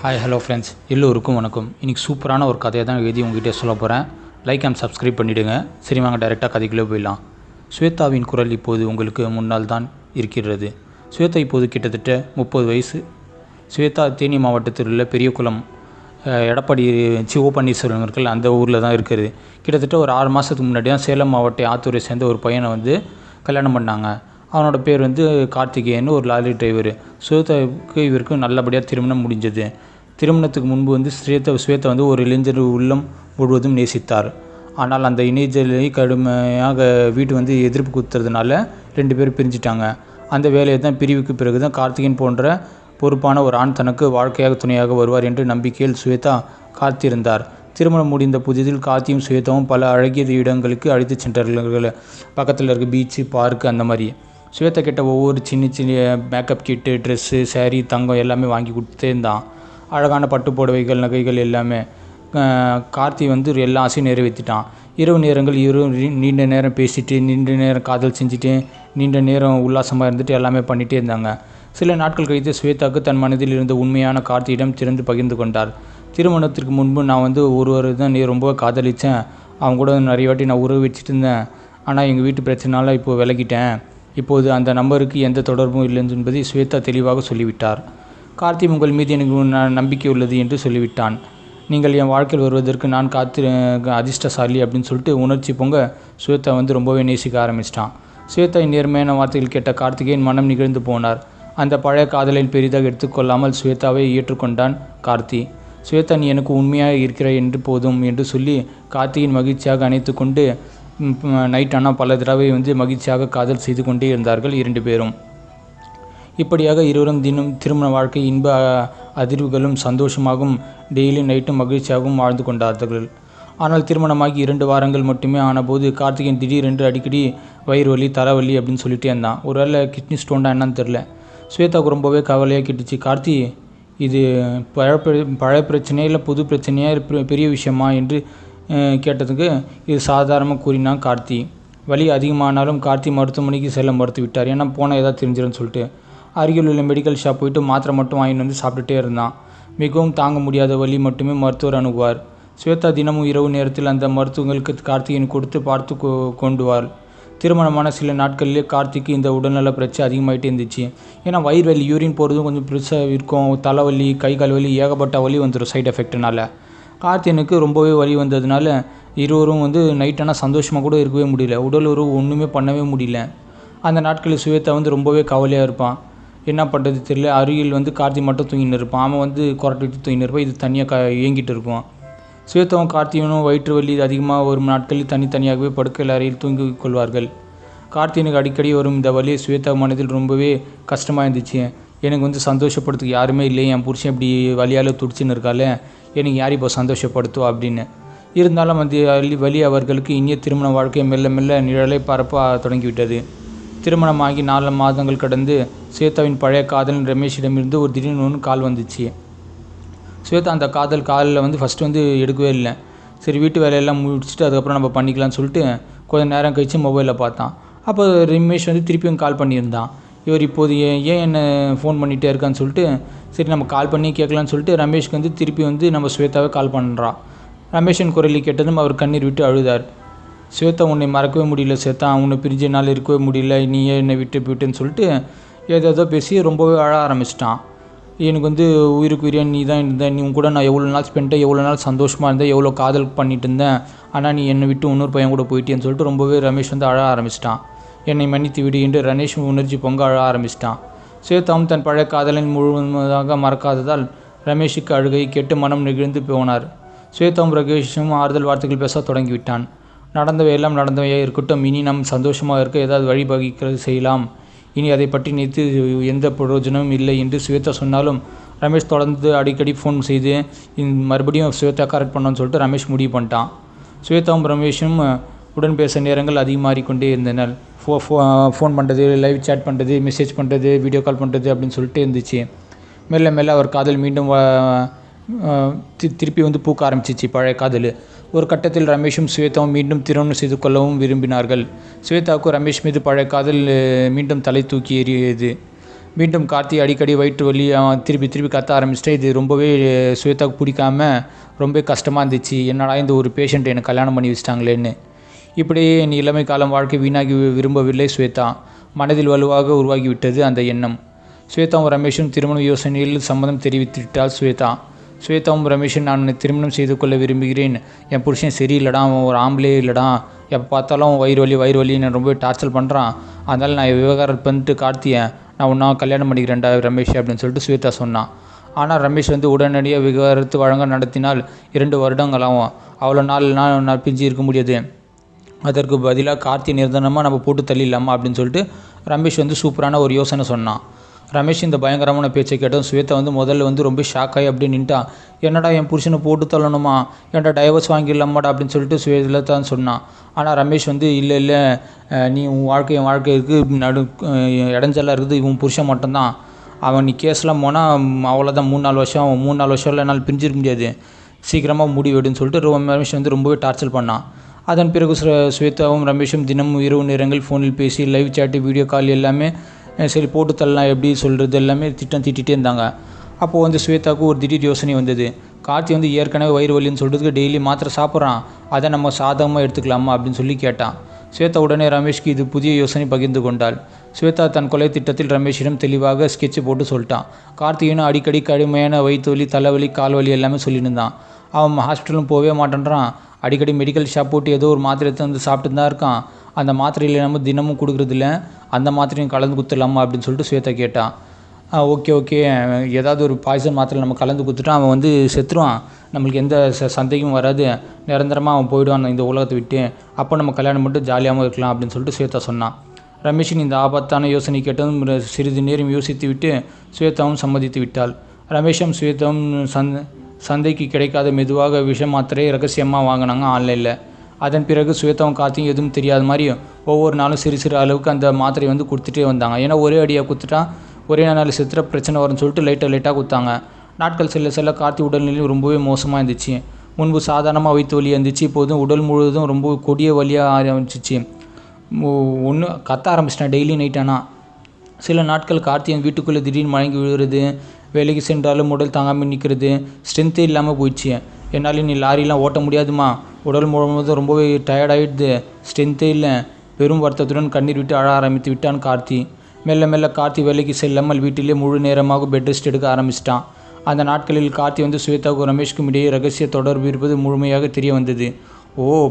Hi hello friends, எல்லோருக்கும் வணக்கம். இன்றைக்கி சூப்பரான ஒரு கதையை தான் எழுதி உங்ககிட்ட சொல்ல போகிறேன். லைக் அண்ட் சப்ஸ்கிரைப் பண்ணிவிடுங்க. சரி, வாங்க டைரெக்டாக கதைக்குள்ளே போயிடலாம். ஸ்வேதாவின் குரல் இப்போது உங்களுக்கு முன்னால் தான் இருக்கிறது. ஸ்வேதா இப்போது கிட்டத்தட்ட 30 வயசு. ஸ்வேதா தேனி மாவட்டத்தில் உள்ள பெரியகுளம் எடப்பாடி ஓ பன்னீர்செல்வம் இருக்கிற அந்த ஊரில் தான் இருக்குது. கிட்டத்தட்ட ஒரு 6 மாதத்துக்கு முன்னாடி தான் சேலம் மாவட்ட ஆத்தூரை சேர்ந்த ஒரு பையனை கல்யாணம் பண்ணாங்க. அவனோட பேர் கார்த்திகேயன், ஒரு லாரி டிரைவர். ஸ்வேதாவுக்கு இவருக்கு நல்லபடியாக திருமணம் முடிஞ்சது. திருமணத்துக்கு முன்பு ஸ்வேதா ஒரு இளைஞர் உள்ளம் முழுவதும் நேசித்தார். ஆனால் அந்த இணையலை கடுமையாக வீட்டு எதிர்ப்பு கொடுத்ததுனால 2 பேரும் பிரிஞ்சிட்டாங்க. அந்த வேலையை தான் பிரிவுக்கு பிறகு தான் கார்த்திகேயன் போன்ற பொறுப்பான ஒரு ஆண் தனக்கு வாழ்க்கையாக துணையாக வருவார் என்ற நம்பிக்கையில் ஸ்வேதா காத்திருந்தார். திருமணம் முடிந்த புதிதில் கார்த்தியும் ஸ்வேதாவும் பல அழகிய இடங்களுக்கு அழைத்து சென்றார்கள். பக்கத்தில் இருக்க பீச்சு, பார்க்கு, அந்த மாதிரி. ஸ்வேதா கிட்ட ஒவ்வொரு சின்ன மேக்கப் கிட்டு, ட்ரெஸ்ஸு, சேரீ, தங்கம் எல்லாமே வாங்கி கொடுத்தே இருந்தான். அழகான பட்டு புடவைகள், நகைகள் எல்லாமே. கார்த்தி எல்லா ஆசையும் நிறைவேற்றிட்டான். இரவு நேரங்கள் நீண்ட நேரம் பேசிட்டு, நீண்ட நேரம் காதல் செஞ்சுட்டு, நீண்ட நேரம் உல்லாசமாக இருந்துட்டு எல்லாமே பண்ணிகிட்டே இருந்தாங்க. சில நாட்கள் கழித்து ஸ்வேதாவுக்கு தன் மனதில் இருந்த உண்மையான கார்த்தியிடம் திறந்து பகிர்ந்து கொண்டார். திருமணத்திற்கு முன்பு நான் ஒருவர் தான் ரொம்ப காதலித்தேன். அவங்க கூட நிறைய வாட்டி நான் உறவு வச்சுட்டு இருந்தேன். ஆனால் எங்கள் வீட்டு பிரச்சனைனால இப்போது விலகிட்டேன். இப்போது அந்த நம்பருக்கு எந்த தொடர்பும் இல்லை என்பதை ஸ்வேதா தெளிவாக சொல்லிவிட்டார். கார்த்தி, உங்கள் மீது எனக்கு நம்பிக்கை உள்ளது என்று சொல்லிவிட்டான். நீங்கள் என் வாழ்க்கையில் வருவதற்கு நான் அதிர்ஷ்டசாலி அப்படின்னு சொல்லிட்டு உணர்ச்சி பொங்க ஸ்வேதா ரொம்பவே நேசிக்க ஆரம்பிச்சிட்டான். ஸ்வேதாவின் நேர்மையான வார்த்தைகள் கேட்ட கார்த்திகேயன் மனம் நிகழ்ந்து போனார். அந்த பழைய காதலை பெரிதாக எடுத்துக்கொள்ளாமல் ஸ்வேதாவை ஏற்றுக்கொண்டான் கார்த்தி. ஸ்வேதா, நீ எனக்கு உண்மையாக இருக்கிறாய் என்று போதும் என்று சொல்லி கார்த்தியின் மகிழ்ச்சியாக அணைத்து கொண்டு நைட் ஆனால் பல தடவை மகிழ்ச்சியாக காதல் செய்து கொண்டே இருந்தார்கள் 2 பேரும். இப்படியாக இருவரும் தினம் திருமண வாழ்க்கை இன்ப அதிர்வுகளும் சந்தோஷமாகவும் டெய்லி நைட்டும் மகிழ்ச்சியாகவும் வாழ்ந்து கொண்டார்கள். ஆனால் திருமணமாகி 2 வாரங்கள் மட்டுமே ஆனபோது கார்த்திகேயன் திடீரென்று அடிக்கடி வயிறு வலி, தலைவலி அப்படின்னு சொல்லிட்டே இருந்தான். ஒருவேளை கிட்னி ஸ்டோனா என்னன்னு தெரில. ஸ்வேதாவுக்கு ரொம்பவே கவலையாக கிட்டுச்சு. கார்த்தி, இது பழைய பிரச்சனையா இல்லை புது பிரச்சனையா, பெரிய விஷயமா என்று கேட்டதுக்கு இது சாதாரணமாக கூறினான் கார்த்தி. வலி அதிகமானாலும் கார்த்தி மருத்துவமனைக்கு செல்ல மறுத்து விட்டார். ஏன்னா போனால் ஏதாவது தெரிஞ்சிடும்னு சொல்லிட்டு. அருகில் உள்ள மெடிக்கல் ஷாப் போயிட்டு மாத்திரை மட்டும் வாங்கிட்டு சாப்பிட்டுட்டே இருந்தான். மிகவும் தாங்க முடியாத வலி மட்டுமே மருத்துவர் அணுகுவார். ஸ்வேதா தினமும் இரவு நேரத்தில் அந்த மருத்துவங்களுக்கு கார்த்திகேயன் கொடுத்து பார்த்து கொண்டுவார். திருமணமான சில நாட்களிலே கார்த்திக்கு இந்த உடல்நல பிரச்சனை அதிகமாகிட்டே இருந்துச்சு. ஏன்னா வயிறு வலி, யூரின் போகிறதும் கொஞ்சம் பெருசாக இருக்கும். தலைவலி, கை கால் வலி, ஏகப்பட்ட வலி வந்துடும் சைடு எஃபெக்ட்னால. கார்த்திகனுக்கு ரொம்பவே வலி வந்ததுனால இருவரும் நைட்டானால் சந்தோஷமாக கூட இருக்கவே முடியல. உடல் உறவு ஒன்றுமே பண்ணவே முடியல. அந்த நாட்களில் ஸ்வேதா ரொம்பவே கவலையாக இருப்பான். என்ன பண்ணுறது தெரியல. அருகில் கார்த்தி மட்டும் தூங்கின்னு இருப்பான். அவன் கொரட்டை விட்டு தூங்கின்னு இருப்பான். இது தனியாக இயங்கிட்டு இருக்கும். ஸ்வேதாவும் கார்த்திகனும் வயிற்று வலி அதிகமாக வரும் நாட்களில் தனித்தனியாகவே படுக்கை அறையில் தூங்கிக் கொள்வார்கள். கார்த்திகனுக்கு அடிக்கடி வரும் இந்த வலி ஸ்வேதா மனதில் ரொம்பவே கஷ்டமாக இருந்துச்சு. எனக்கு சந்தோஷப்படுறதுக்கு யாருமே இல்லை. என் புருஷன் இப்படி வலியால் துடிச்சின்னு இருக்கால, எனக்கு யார் இப்போ சந்தோஷப்படுத்துவா அப்படின்னு. இருந்தாலும் வலி அவர்களுக்கு இனிய திருமண வாழ்க்கை மெல்ல மெல்ல நிழலை பரப்ப தொடங்கிவிட்டது. திருமணமாகி 4 மாதங்கள் கடந்து ஸ்வேதாவின் பழைய காதலன் ரமேஷிடமிருந்து ஒரு திடீர்னு கால் வந்துச்சு. ஸ்வேதா அந்த காலில் ஃபஸ்ட்டு எடுக்கவே இல்லை. சரி, வீட்டு வேலையெல்லாம் முடிச்சுட்டு அதுக்கப்புறம் நம்ம பண்ணிக்கலாம்னு சொல்லிட்டு கொஞ்சம் நேரம் கழித்து மொபைலில் பார்த்தான். அப்போ ரமேஷ் திருப்பியும் கால் பண்ணியிருந்தான். இவர் இப்போது ஏன் என்னை ஃபோன் பண்ணிகிட்டே இருக்கான்னு சொல்லிட்டு சரி நம்ம கால் பண்ணி கேட்கலான்னு சொல்லிட்டு ரமேஷ்க்கு திருப்பி நம்ம ஸ்வேதாவை கால் பண்ணுறான். ரமேஷின் குரலை கேட்டதும் அவர் கண்ணீர் விட்டு அழுதார். ஸ்வேதா, உன்னை மறக்கவே முடியல ஸ்வேதா, உன்னை பிரிஞ்ச என்னால் இருக்கவே முடியல, நீ ஏன் என்னை விட்டு போயிட்டேன்னு சொல்லிட்டு ஏதோ பேசி ரொம்பவே அழ ஆரம்பிச்சிட்டான். எனக்கு உயிருக்கு உயிரியா நீ தான் இருந்தேன். நீ கூட நான் எவ்வளோ நாள் ஸ்பெண்ட்டேன், எவ்வளோ நாள் சந்தோஷமாக இருந்தேன், எவ்வளோ காதல் பண்ணிட்டு இருந்தேன். ஆனால் நீ என்னை விட்டு இன்னொரு பையன் கூட போயிட்டேன்னு சொல்லிட்டு ரொம்பவே ரமேஷ் அழ ஆரம்பிச்சிட்டான். என்னை மன்னித்து விடு என்று ரமேஷ் உணர்ச்சி பொங்க அழ ஆரம்பிச்சிட்டான். ஸ்வேதாவும் தன் பழைய காதலின் முழுவதாக மறக்காததால் ரமேஷுக்கு அழுகை கேட்டு மனம் நெகிழ்ந்து போனார். ஸ்வேதாவும் ரமேஷும் ஆறுதல் வார்த்தைகள் பேச தொடங்கிவிட்டான். நடந்தவை எல்லாம் நடந்தவையே இருக்கட்டும். இனி நம் சந்தோஷமாக இருக்க ஏதாவது வழிவகுக்கிறது செய்யலாம். இனி அதை பற்றி நினைத்து எந்த பிரயோஜனமும் இல்லை என்று ஸ்வேதா சொன்னாலும் ரமேஷ் தொடர்ந்து அடிக்கடி ஃபோன் செய்து மறுபடியும் ஸ்வேதா கரெக்ட் பண்ணோன்னு சொல்லிட்டு ரமேஷ் முடிவு பண்ணிட்டான். ஸ்வேதாவும் ரமேஷும் உடன் பேச நேரங்கள் அதிகமாகிக்கொண்டே இருந்தனர். ஃபோன் பண்ணுறது, லைவ் சேட் பண்ணுறது, மெசேஜ் பண்ணுறது, வீடியோ கால் பண்ணுறது அப்படின்னு சொல்லிட்டு இருந்துச்சு. மெல்ல மெல்ல அவர் காதல் மீண்டும் திருப்பி பூக்க ஆரம்பிச்சிச்சு, பழைய காதல். ஒரு கட்டத்தில் ரமேஷும் ஸ்வேதாவும் மீண்டும் திருமணம் செய்து கொள்ளவும் விரும்பினார்கள். ஸ்வேதாவுக்கு ரமேஷ் மீது பழைய காதல் மீண்டும் தலை தூக்கி எறியது. மீண்டும் கார்த்தி அடிக்கடி வயிற்று வலி அவன் திருப்பி திருப்பி கத்த ஆரம்பிச்சிட்டு இது ரொம்பவே ஸ்வேதாவுக்கு பிடிக்காம ரொம்ப கஷ்டமாக இருந்துச்சு. என்னடா இந்த ஒரு பேஷண்ட் எனக்கு கல்யாணம் பண்ணி வச்சிட்டாங்களேன்னு. இப்படியே என் இளமை காலம் வாழ்க்கை வீணாகி விரும்பவில்லை ஸ்வேதா. மனதில் வலுவாக உருவாகிவிட்டது அந்த எண்ணம். ஸ்வேதாவும் ரமேஷும் திருமண யோசனையில் சம்மதம் தெரிவித்துவிட்டாள் ஸ்வேதா. ஸ்வேதாவும் ரமேஷும் நான் திருமணம் செய்து கொள்ள விரும்புகிறேன். என் புருஷன் சரியில்லடா, அவன் ஒரு ஆம்பளே இல்லைடா, எப்போ பார்த்தாலும் வயிறு வலி நான் ரொம்ப டார்ச்சர் பண்ணுறான். அதனால் நான் விவகாரம் பண்ணிட்டு கார்த்தியை நான் ஒன்றா கல்யாணம் பண்ணிக்கிறேன்டா ரமேஷ் அப்படின்னு சொல்லிட்டு ஸ்வேதா சொன்னான். ஆனால் ரமேஷ் உடனடியாக விவகாரத்து வழங்க நடத்தினால் 2 வருடங்கள் ஆகும். அவ்வளோ நாள் பிரிஞ்சு இருக்க முடியாது. அதற்கு பதிலாக கார்த்தியை நிர்தானமாக நம்ம போட்டு தள்ளிடலாமா அப்படின்னு சொல்லிட்டு ரமேஷ் சூப்பரான ஒரு யோசனை சொன்னான். ரமேஷ் இந்த பயங்கரமான பேச்சை கேட்டதும் ஸ்வேதா முதல்ல ரொம்ப ஷாக்காகி அப்படி நின்ட்டா. என்னடா என் புருஷனை போட்டு தள்ளணுமா, ஏன்டா டைவர்ஸ் வாங்கிடலாமாடா அப்படின்னு சொல்லிட்டு ஸ்வேதா தான் சொன்னான். ஆனால் ரமேஷ் இல்லை நீ உன் வாழ்க்கை என் வாழ்க்கை இருக்குது, இடைஞ்சலாக இருக்குது, இவன் புருஷன் மட்டும்தான். அவன் நீ கேஸ்லாம் போனால் அவ்வளோதான், 3-4 வருஷம் 3-4 வருஷம் என்னால் பிரிஞ்சிருக்க முடியாது, சீக்கிரமாக முடிவெடுன்னு சொல்லிட்டு ரமேஷ் ரொம்பவே டார்ச்சர் பண்ணான். அதன் பிறகு ஸ்வேதாவும் ரமேஷும் தினமும் இரவு நேரங்கள் ஃபோனில் பேசி லைவ் சாட்டு வீடியோ கால் எல்லாமே சரி போட்டு தள்ளலாம் எப்படி சொல்கிறது எல்லாமே திட்டிகிட்டே இருந்தாங்க. அப்போது ஸ்வேதாவுக்கு ஒரு திடீர் யோசனை வந்தது. கார்த்தி ஏற்கனவே வயிறு வலின்னு சொல்கிறதுக்கு டெய்லி மாத்திரை சாப்பிட்றான், அதை நம்ம சாதகமாக எடுத்துக்கலாமா அப்படின்னு சொல்லி கேட்டான். ஸ்வேதா உடனே ரமேஷ்க்கு இது புதிய யோசனை பகிர்ந்து கொண்டாள். ஸ்வேதா தன் கொலை திட்டத்தில் ரமேஷிடம் தெளிவாக ஸ்கெட்சு போட்டு சொல்லிட்டான். கார்த்திகனும் அடிக்கடி கடுமையான வயிற்று வலி, தலைவலி, கால்வலி எல்லாமே சொல்லியிருந்தான். அவன் ஹாஸ்பிட்டலும் போகவே மாட்டேன்றான், அடிக்கடி மெடிக்கல் ஷாப் போட்டு ஏதோ ஒரு மாத்திரை எடுத்து சாப்பிட்டு தான் இருக்கான். அந்த மாத்திரையில் நம்ம தினமும் கொடுக்குறதில்ல, அந்த மாத்திரையும் கலந்து கொடுத்துடலாமா அப்படின்னு சொல்லிட்டு ஸ்வேதா கேட்டான். ஓகே ஏதாவது ஒரு பாய்சன் மாத்திரை நம்ம கலந்து கொடுத்துட்டா அவன் செத்துருவான், நம்மளுக்கு எந்த சந்தேகமும் வராது, நிரந்தரமாக அவன் போயிடுவான் இந்த உலகத்தை விட்டு, அப்போ நம்ம கல்யாணம் பண்ணிட்டு ஜாலியாகவும் இருக்கலாம் அப்படின்னு சொல்லிட்டு ஸ்வேதா சொன்னான். ரமேஷின் இந்த ஆபத்தான யோசனை கேட்டதும் சிறிது நேரம் யோசித்து விட்டு ஸ்வேதாவும் சம்மதித்து விட்டாள். ரமேஷும் ஸ்வேதாவும் சந்தைக்கு கிடைக்காத மெதுவாக விஷ மாத்திரை ரகசியமாக வாங்கினாங்க ஆன்லைனில். அதன் பிறகு ஸ்வேதாவும் கார்த்தியும் எதுவும் தெரியாத மாதிரி ஒவ்வொரு நாளும் சிறு அளவுக்கு அந்த மாத்திரை கொடுத்துட்டே வந்தாங்க. ஏன்னா ஒரே அடியாக கொடுத்துட்டா ஒரே நாள் செத்துற பிரச்சனை வரும்னு சொல்லிட்டு லைட்டாக கொடுத்தாங்க. நாட்கள் செல்ல கார்த்தி உடல்நிலையும் ரொம்பவே மோசமாக இருந்துச்சு. முன்பு சாதாரணமாக வயிற்று வலி இருந்துச்சு, இப்போதும் உடல் முழுவதும் ரொம்ப கொடிய வலியாக ஆரம்பிச்சிச்சு. கத்த ஆரம்பிச்சிட்டேன் டெய்லி நைட்டானா. சில நாட்கள் கார்த்தி வீட்டுக்குள்ளே திடீர்னு மயங்கி விழுகிறது, வேலைக்கு சென்றாலும் உடல் தாங்காமல் நிற்கிறது, ஸ்ட்ரென்த்தே இல்லாமல் போயிடுச்சு. என்னால் நீ லாரிலாம் ஓட்ட முடியாதுமா, உடல் முழுவதும் ரொம்பவே டயர்டாகிடுது, ஸ்ட்ரென்த்தே இல்லை, பெரும் வருத்தத்துடன் கண்ணீர் விட்டு அழ ஆரம்பித்து விட்டான் கார்த்தி. மெல்ல கார்த்தி வேலைக்கு செல்லாமல் வீட்டிலே முழு நேரமாக பெட் ரெஸ்ட் எடுக்க ஆரம்பிச்சிட்டான். அந்த நாட்களில் கார்த்தி ஸ்வேதாவுக்கும் ரமேஷ்க்கும் இடையே ரகசிய தொடர்பு இருப்பது முழுமையாக தெரிய வந்தது.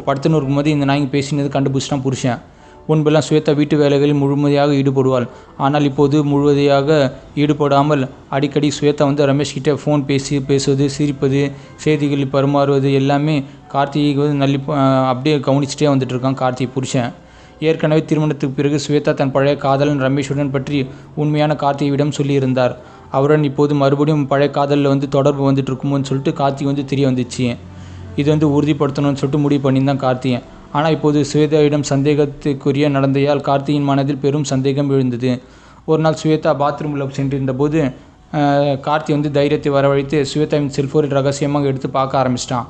படுத்துன்னு இருக்கும்போது இந்த நாய்க்கு பேசினது கண்டுபிடிச்சிட்டான் புருஷன். முன்பெல்லாம் ஸ்வேதா வீட்டு வேலைகளில் முழுமையாக ஈடுபடுவாள். ஆனால் இப்போது முழுவதையாக ஈடுபடாமல் அடிக்கடி ஸ்வேதா ரமேஷ்கிட்ட ஃபோன் பேசுவது, சிரிப்பது, செய்திகள் பரிமாறுவது எல்லாமே கார்த்திகை அப்படியே கவனிச்சுட்டே வந்துட்டுருக்கான் கார்த்திகை புருஷன். ஏற்கனவே திருமணத்துக்கு பிறகு ஸ்வேதா தன் பழைய காதலன் ரமேஷுடன் பற்றி உண்மையான கார்த்திகையிடம் சொல்லியிருந்தார். அவருடன் இப்போது மறுபடியும் பழைய காதலில் தொடர்பு வந்துட்டு இருக்குமோன்னு சொல்லிட்டு கார்த்திகை தெரிய வந்துச்சு. இது உறுதிப்படுத்தணும்னு சொல்லிட்டு முடிவு பண்ணியிருந்தான் கார்த்திகை. ஆனால் இப்போது ஸ்வேதாவிடம் சந்தேகத்துக்குரிய நடந்தையால் கார்த்தியின் மனதில் பெரும் சந்தேகம் எழுந்தது. ஒரு நாள் ஸ்வேதா பாத்ரூமில் சென்றிருந்தபோது கார்த்தி தைரியத்தை வரவழைத்து ஸ்வேதாவின் செல்ஃபோனில் ரகசியமாக எடுத்து பார்க்க ஆரம்பிச்சிட்டான்.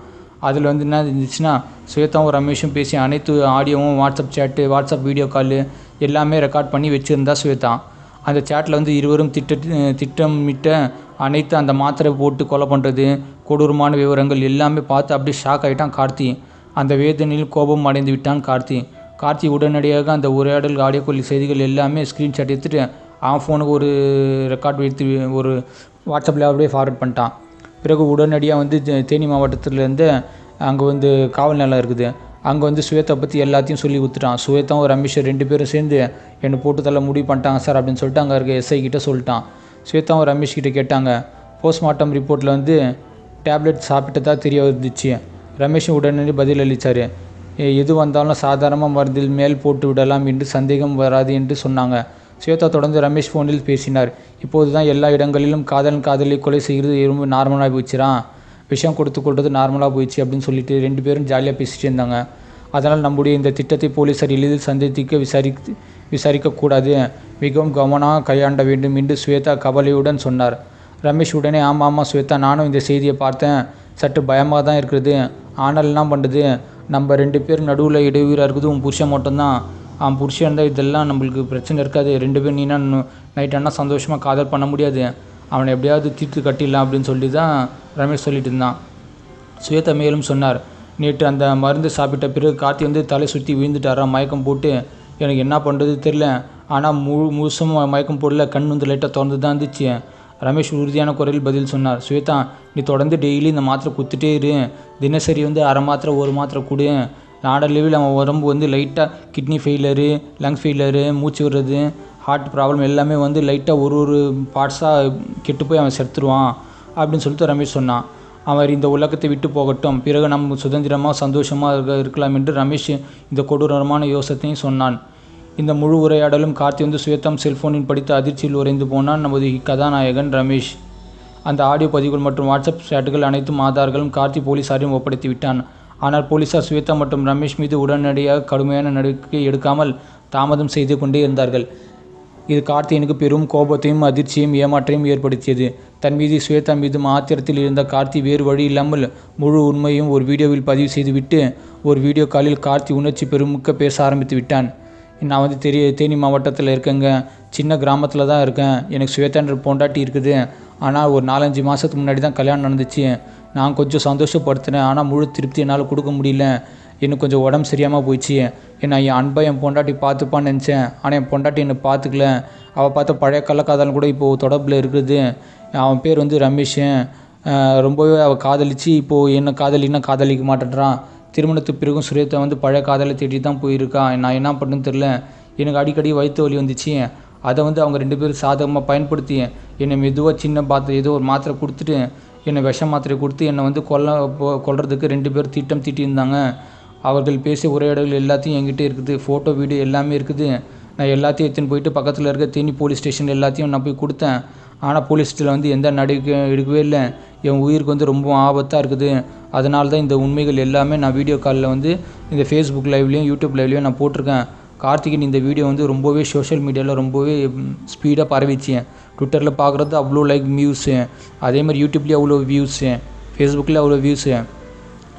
அதில் என்ன இருந்துச்சுன்னா, ஸ்வேதாவும் ரமேஷும் பேசிய அனைத்து ஆடியோவும், வாட்ஸ்அப் சேட்டு, வாட்ஸ்அப் வீடியோ கால் எல்லாமே ரெக்கார்ட் பண்ணி வச்சுருந்தா ஸ்வேதா. அந்த சேட்டில் இருவரும் திட்டமிட்ட அனைத்து அந்த மாத்திரை போட்டு கொலை பண்ணுறது, கொடூரமான விவரங்கள் எல்லாமே பார்த்து அப்படியே ஷாக் ஆகிட்டான் கார்த்தி. அந்த வேதனையில் கோபம் அடைந்து விட்டான் கார்த்தி உடனடியாக அந்த உரையாடல் ஆடியோ கால் செய்திகள் எல்லாமே ஸ்க்ரீன்ஷாட் எடுத்துகிட்டு அவன் ஃபோனுக்கு ஒரு ரெக்கார்ட் எடுத்து ஒரு வாட்ஸ்அப்பில் அப்படியே ஃபார்வர்ட் பண்ணிட்டான். பிறகு உடனடியாக தேனி மாவட்டத்திலேருந்து அங்கே காவல் நிலையம் இருக்குது, அங்கே ஸ்வேதா பற்றி எல்லாத்தையும் சொல்லி கொடுத்துட்டான். ஸ்வேதாவும் ரமேஷ் 2 பேரும் சேர்ந்து என்னை போட்டு தள்ள முடிவு பண்ணிட்டாங்க சார் அப்படின்னு சொல்லிட்டு அங்கே இருக்க எஸ்ஐ கிட்டே சொல்லிட்டான். ஸ்வேதாவும் ரமேஷ் கிட்டே கேட்டாங்க. போஸ்ட்மார்ட்டம் ரிப்போர்ட்டில் டேப்லெட் சாப்பிட்டதா தெரிய வந்துச்சு. ரமேஷும் உடனே பதில் அளித்தார். எது வந்தாலும் சாதாரணமாக மருந்தில் மேல் போட்டு விடலாம் என்று சந்தேகம் வராது என்று சொன்னாங்க. ஸ்வேதா தொடர்ந்து ரமேஷ் ஃபோனில் பேசினார். இப்போது தான் எல்லா இடங்களிலும் காதலை கொலை செய்கிறது ரொம்ப நார்மலாக போயிடுச்சுறான், விஷயம் கொடுத்து கொள்வது நார்மலாக போயிடுச்சு அப்படின்னு சொல்லிட்டு 2 பேரும் ஜாலியாக பேசிகிட்டு இருந்தாங்க. அதனால் நம்முடைய இந்த திட்டத்தை போலீஸார் எளிதில் சந்தேகிக்க விசாரிக்கக்கூடாது, மிகவும் கவனமாக கையாண்ட வேண்டும் என்று ஸ்வேதா கவலையுடன் சொன்னார். ரமேஷ் உடனே ஆமாம் ஸ்வேதா, நானும் இந்த செய்தியை பார்த்தேன், சற்று பயமாக தான் இருக்கிறது, ஆனால் என்ன பண்ணுறது, நம்ம 2 பேர் நடுவில் இடையூறாக இருக்குது, உன் புருஷன் மட்டும்தான், அவன் புருஷன் இருந்தால் இதெல்லாம் நம்மளுக்கு பிரச்சனை இருக்காது, 2 பேரும் நீனா நைட் ஆனால் சந்தோஷமாக காதல் பண்ண முடியாது, அவனை எப்படியாவது தீர்த்து கட்டிடலாம் அப்படின்னு சொல்லி தான் ரமேஷ் சொல்லிட்டு இருந்தான். ஸ்வேதா மேலும் சொன்னார், நேற்று அந்த மருந்து சாப்பிட்ட பிறகு கார்த்தி வந்து தலை சுற்றி விழுந்துட்டாரா, மயக்கம் போட்டு. எனக்கு என்ன பண்ணுறது தெரில, ஆனால் முழுசும் மயக்கம் போடல, கண் வந்து லைட்டாக திறந்து தான் இருந்துச்சு. ரமேஷ் உறுதியான குரலில் பதில் சொன்னார். ஸ்வேதா, நீ தொடர்ந்து டெய்லி இந்த மாத்திரை கொடுத்துட்டே இரு, தினசரி வந்து அரை மாத்திரை 1 மாத்திரை கொடு. நாடளவில் அவன் உடம்பு வந்து லைட்டாக கிட்னி ஃபெயிலரு, லங்ஸ் ஃபெயிலரு, மூச்சு விடுறது, ஹார்ட் ப்ராப்ளம் எல்லாமே வந்து லைட்டாக ஒரு பார்ட்ஸாக கெட்டு போய் அவன் செத்துருவான் அப்படின்னு சொல்லிட்டு ரமேஷ் சொன்னான். அவர் இந்த உலகத்தை விட்டு போகட்டும், பிறகு நம்ம சுதந்திரமாக சந்தோஷமாக இருக்கலாம் என்று ரமேஷ் இந்த கொடூரமான யோசனையும் சொன்னான். இந்த முழு உரையாடலும் கார்த்தி வந்து ஸ்வேதாம் செல்போனில் படித்த அதிர்ச்சியில் உறைந்து போனான் நமது கதாநாயகன் ரமேஷ். அந்த ஆடியோ பதிவுகள் மற்றும் வாட்ஸ்அப் சேட்டுகள் அனைத்தும் ஆதார்களும் கார்த்தி போலீசாரையும் ஒப்படைத்து விட்டான். ஆனால் போலீசார் ஸ்வேதா மற்றும் ரமேஷ் மீது உடனடியாக கடுமையான நடவடிக்கை எடுக்காமல் தாமதம் செய்து கொண்டே இருந்தார்கள். இது கார்த்தியனுக்கு பெரும் கோபத்தையும் அதிர்ச்சியையும் ஏமாற்றையும் ஏற்படுத்தியது. தன் மீது ஸ்வேதா மீதும் ஆத்திரத்தில் இருந்த கார்த்தி வேறு வழி இல்லாமல் முழு உண்மையும் ஒரு வீடியோவில் பதிவு செய்துவிட்டு ஒரு வீடியோ காலில் கார்த்தி உணர்ச்சி பெருமிக்க பேச ஆரம்பித்து விட்டான். நான் வந்து தேனி மாவட்டத்தில் இருக்கேங்க, சின்ன கிராமத்தில் தான் இருக்கேன், எனக்கு ஸ்வேதான்ற பொண்டாட்டி இருக்குது, ஆனால் ஒரு 4-5 மாதத்துக்கு முன்னாடி தான் கல்யாணம் நடந்துச்சு. நான் கொஞ்சம் சந்தோஷப்படுத்தினேன், ஆனால் முழு திருப்தி என்னால் கொடுக்க முடியல, எனக்கு கொஞ்சம் உடம்பு சரியாமல் போயிடுச்சு. நான் என் அன்பை என் பொண்டாட்டி பார்த்துப்பான்னு நினச்சேன், ஆனால் என் பொண்டாட்டி என்னை பார்த்துக்கல. அவள் பார்த்த பழைய கள்ளக்காதல் கூட இப்போது தொடர்பில் இருக்குது. அவன் பேர் வந்து ரமேஷ். ரொம்பவே அவள் காதலிச்சு இப்போது என்ன காதலிக்க மாட்டேன்றான். திருமணத்துக்கு பிறகும் ஸ்வேதா வந்து பழைய காதலை தேடி தான் போயிருக்கா. நான் என்ன பண்ணுன்னு தெரில, எனக்கு அடிக்கடி வயிற்று வலி வந்துச்சு. அதை வந்து அவங்க 2 பேரும் சாதகமாக பயன்படுத்தி என்னை மெதுவாக சின்ன ஏதோ ஒரு மாத்திரை கொடுத்துட்டு என்னை விஷ மாத்திரை கொடுத்து என்னை வந்து கொல்றதுக்கு 2 பேர் திட்டம் தீட்டியிருந்தாங்க. அவர்கள் பேசிய உரையாடல்கள் எல்லாத்தையும் என்கிட்ட இருக்குது, ஃபோட்டோ வீடியோ எல்லாமே இருக்குது. நான் எல்லாத்தையும் எடுத்துன்னு போயிட்டு பக்கத்தில் இருக்க தேனி போலீஸ் ஸ்டேஷன் எல்லாத்தையும் நான் போய் கொடுத்தேன். ஆனால் போலீஸ் ஸ்டேஷனில் வந்து எந்த நடவடிக்கை எடுக்கவே இல்லை. என் உயிருக்கு வந்து ரொம்ப ஆபத்தாக இருக்குது. அதனால தான் இந்த உண்மைகள் எல்லாமே நான் வீடியோ காலில் வந்து இந்த ஃபேஸ்புக் லைவ்லேயும் யூடியூப் லைவ்லேயும் நான் போட்டிருக்கேன். கார்த்திகின் இந்த வீடியோ வந்து ரொம்பவே சோஷியல் மீடியாவில் ரொம்பவே ஸ்பீடாக பரவிச்சு. ட்விட்டரில் பார்க்குறது அவ்வளோ லைக் வியூஸு, அதேமாதிரி யூடியூப்லேயும் அவ்வளோ வியூஸு, ஃபேஸ்புக்கில் அவ்வளோ வியூஸு.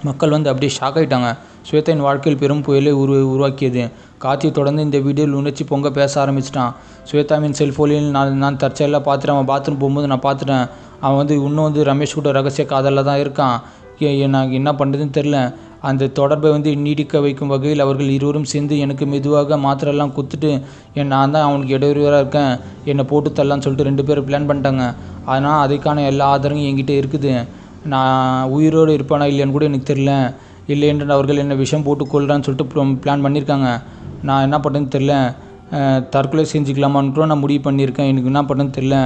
மக்கள் வந்து அப்படியே ஷாக் ஆகிட்டாங்க. ஸ்வேதாவின் வாழ்க்கையில் பெரும் புயலை உருவாக்கியது. கார்த்தியை தொடர்ந்து இந்த வீடியோவில் உணர்ச்சி பொங்க பேச ஆரம்பிச்சிட்டான். ஸ்வேதாவின் செல்ஃபோனில் நான் தற்செயலாக பார்த்துட்டேன். அவன் பாத்ரூம் போகும்போது நான் பார்த்துட்டேன். அவன் வந்து இன்னும் வந்து ரமேஷ் கூட ரகசிய காதலில் தான் இருக்கான். எனக்கு என்ன பண்ணுறதுன்னு தெரில. அந்த தொடர்பை வந்து நீடிக்க வைக்கும் வகையில் அவர்கள் இருவரும் சேர்ந்து எனக்கு மெதுவாக மாத்திரெல்லாம் கொடுத்துட்டு நான் தான் அவனுக்கு இடையூறாக இருக்கேன், என்னை போட்டு தரலான்னு சொல்லிட்டு 2 பேரும் பிளான் பண்ணிட்டாங்க. ஆனால் அதுக்கான எல்லா ஆதாரங்களும் என்கிட்ட இருக்குது. நான் உயிரோடு இருப்பானா இல்லையான்னு கூட எனக்கு தெரில. இல்லை என்று அவர்கள் என்னை விஷம் போட்டு கொள்றான்னு சொல்லிட்டு பிளான் பண்ணியிருக்காங்க. நான் என்ன பண்ணுறதுன்னு தெரில. தற்கொலை செஞ்சுக்கலாமான்னு கூட நான் முடிவு பண்ணியிருக்கேன். எனக்கு என்ன பண்ணுறதுன்னு தெரில.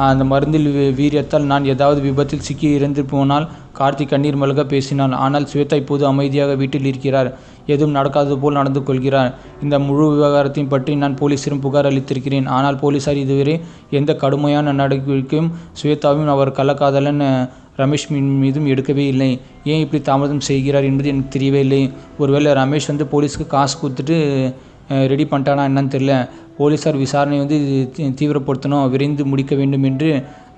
அந்த மருந்தில் வீரியத்தால் நான் ஏதாவது விபத்தில் சிக்கி இறந்து போனால். கார்த்தி கண்ணீர் மல்க பேசினான். ஆனால் ஸ்வேதா இப்போது அமைதியாக வீட்டில் இருக்கிறார். எதுவும் நடக்காதது போல் நடந்து கொள்கிறார். இந்த முழு விவகாரத்தையும் பற்றி நான் போலீஸிடம் புகார் அளித்திருக்கிறேன். ஆனால் போலீஸார் இதுவரை எந்த கடுமையான நடவடிக்கையும் ஸ்வேதாவையும் அவர் கள்ளக்காதலன் ரமேஷ் மீதும் எடுக்கவே இல்லை. ஏன் இப்படி தாமதம் செய்கிறார் என்பது எனக்கு தெரியவே இல்லை. ஒருவேளை ரமேஷ் வந்து போலீஸ்க்கு காசு கொடுத்துட்டு ரெடி பண்ணிட்டானா என்னன்னு தெரில. போலீஸார் விசாரணை வந்து தீவிரப்படுத்தணும், விரைந்து முடிக்க வேண்டும் என்று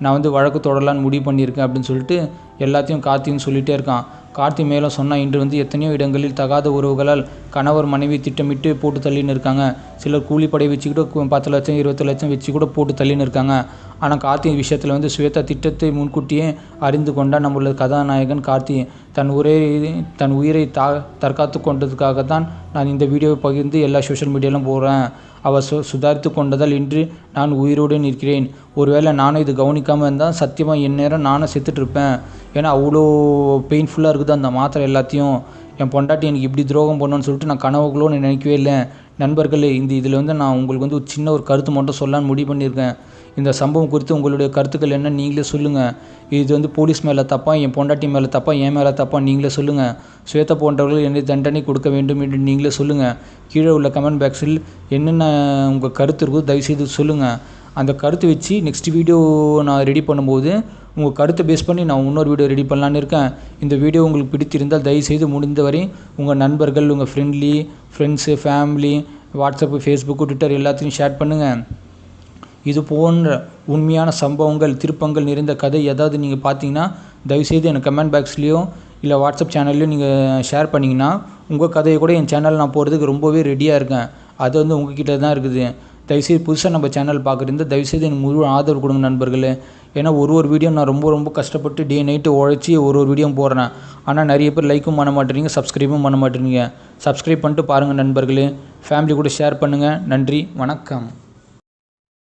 நான் வந்து வழக்கு தொடரலான்னு முடிவு பண்ணியிருக்கேன் அப்படின்னு சொல்லிட்டு எல்லாத்தையும் கார்த்தின்னு சொல்லிகிட்டே இருக்கான். கார்த்தி மேலும் சொன்னால், இன்று வந்து எத்தனையோ இடங்களில் தகாத உறவுகளால் கணவர் மனைவி திட்டமிட்டு போட்டு தள்ளின்னு இருக்காங்க. சிலர் கூலிப்படை வச்சு கூட 10 லட்சம் 20 லட்சம் வச்சு கூட போட்டு தள்ளின்னு இருக்காங்க. ஆனால் கார்த்தி விஷயத்தில் வந்து ஸ்வேதா திட்டத்தை முன்கூட்டியே அறிந்து கொண்டால் நம்மளோட கதாநாயகன் கார்த்தி தன் உயிரை தற்காத்து கொண்டதுக்காக தான் நான் இந்த வீடியோவை பகிர்ந்து எல்லா சோஷியல் மீடியாவிலும் போடுறேன். அவர் சுதாரித்து கொண்டதால் இன்று நான் உயிரோடு நிற்கிறேன். ஒருவேளை நானும் இது கவனிக்காமல் இருந்தால் சத்தியமாக எந்நேரம் நானும் செத்துட்ருப்பேன். ஏன்னா அவ்வளோ பெயின்ஃபுல்லாக இருக்குது அந்த மாத்திரை எல்லாத்தையும். என் பொண்டாட்டி எனக்கு இப்படி துரோகம் பண்ணணும்னு சொல்லிட்டு நான் கனவுகளோடு நினைக்கவே இல்லை. நண்பர்களே, இதில் வந்து நான் உங்களுக்கு வந்து ஒரு சின்ன ஒரு கருத்து மட்டும் சொல்லலான்னு முடிவு பண்ணியிருக்கேன். இந்த சம்பவம் குறித்து உங்களுடைய கருத்துக்கள் என்ன நீங்களே சொல்லுங்கள். இது வந்து போலீஸ் மேலே தப்பா, என் பொண்டாட்டி மேலே தப்பா, என் மேலே தப்பா நீங்களே சொல்லுங்கள். ஸ்வேதா போன்றவர்கள் என்னை தண்டனை கொடுக்க வேண்டும் என்று நீங்களே சொல்லுங்கள். கீழே உள்ள கமெண்ட் பாக்ஸில் என்னென்ன உங்கள் கருத்து இருக்கோ தயவுசெய்து சொல்லுங்கள். அந்த கருத்தை வச்சு நெக்ஸ்ட் வீடியோ நான் ரெடி பண்ணும்போது உங்கள் கருத்தை பேஸ் பண்ணி நான் இன்னொரு வீடியோ ரெடி பண்ணலான்னு இருக்கேன். இந்த வீடியோ உங்களுக்கு பிடித்திருந்தால் தயவுசெய்து முடிந்தவரை உங்கள் நண்பர்கள், உங்கள் friends, family, WhatsApp, Facebook, Twitter எல்லாத்தையும் ஷேர் பண்ணுங்கள். இது போன்ற உண்மையான சம்பவங்கள், திருப்பங்கள் நிறைந்த கதை ஏதாவது நீங்கள் பார்த்தீங்கன்னா தயவுசெய்து எனக்கு கமெண்ட் பாக்ஸ்லேயோ இல்லை வாட்ஸ்அப் சேனல்லையும் நீங்கள் ஷேர் பண்ணிங்கன்னா உங்கள் கதையை கூட என் சேனல் நான் போகிறதுக்கு ரொம்பவே ரெடியாக இருக்கேன். அது வந்து உங்ககிட்ட தான் இருக்குது. தயவுசெய்து புதுசாக நம்ம சேனல் பார்க்குறது தயவுசெய்து எனக்கு முழு ஆதரவு கொடுங்க நண்பர்களே. ஏன்னா ஒரு வீடியோ நான் ரொம்ப கஷ்டப்பட்டு டே நைட்டு உழைச்சி ஒரு வீடியோ போடுறேன். ஆனால் நிறைய பேர் லைக்கும் பண்ண மாட்டேறீங்க, சப்ஸ்கிரைபும் பண்ண மாட்டேறீங்க. சப்ஸ்கிரைப் பண்ணிட்டு பாருங்கள் நண்பர்களே. ஃபேமிலி கூட ஷேர் பண்ணுங்கள். நன்றி, வணக்கம்.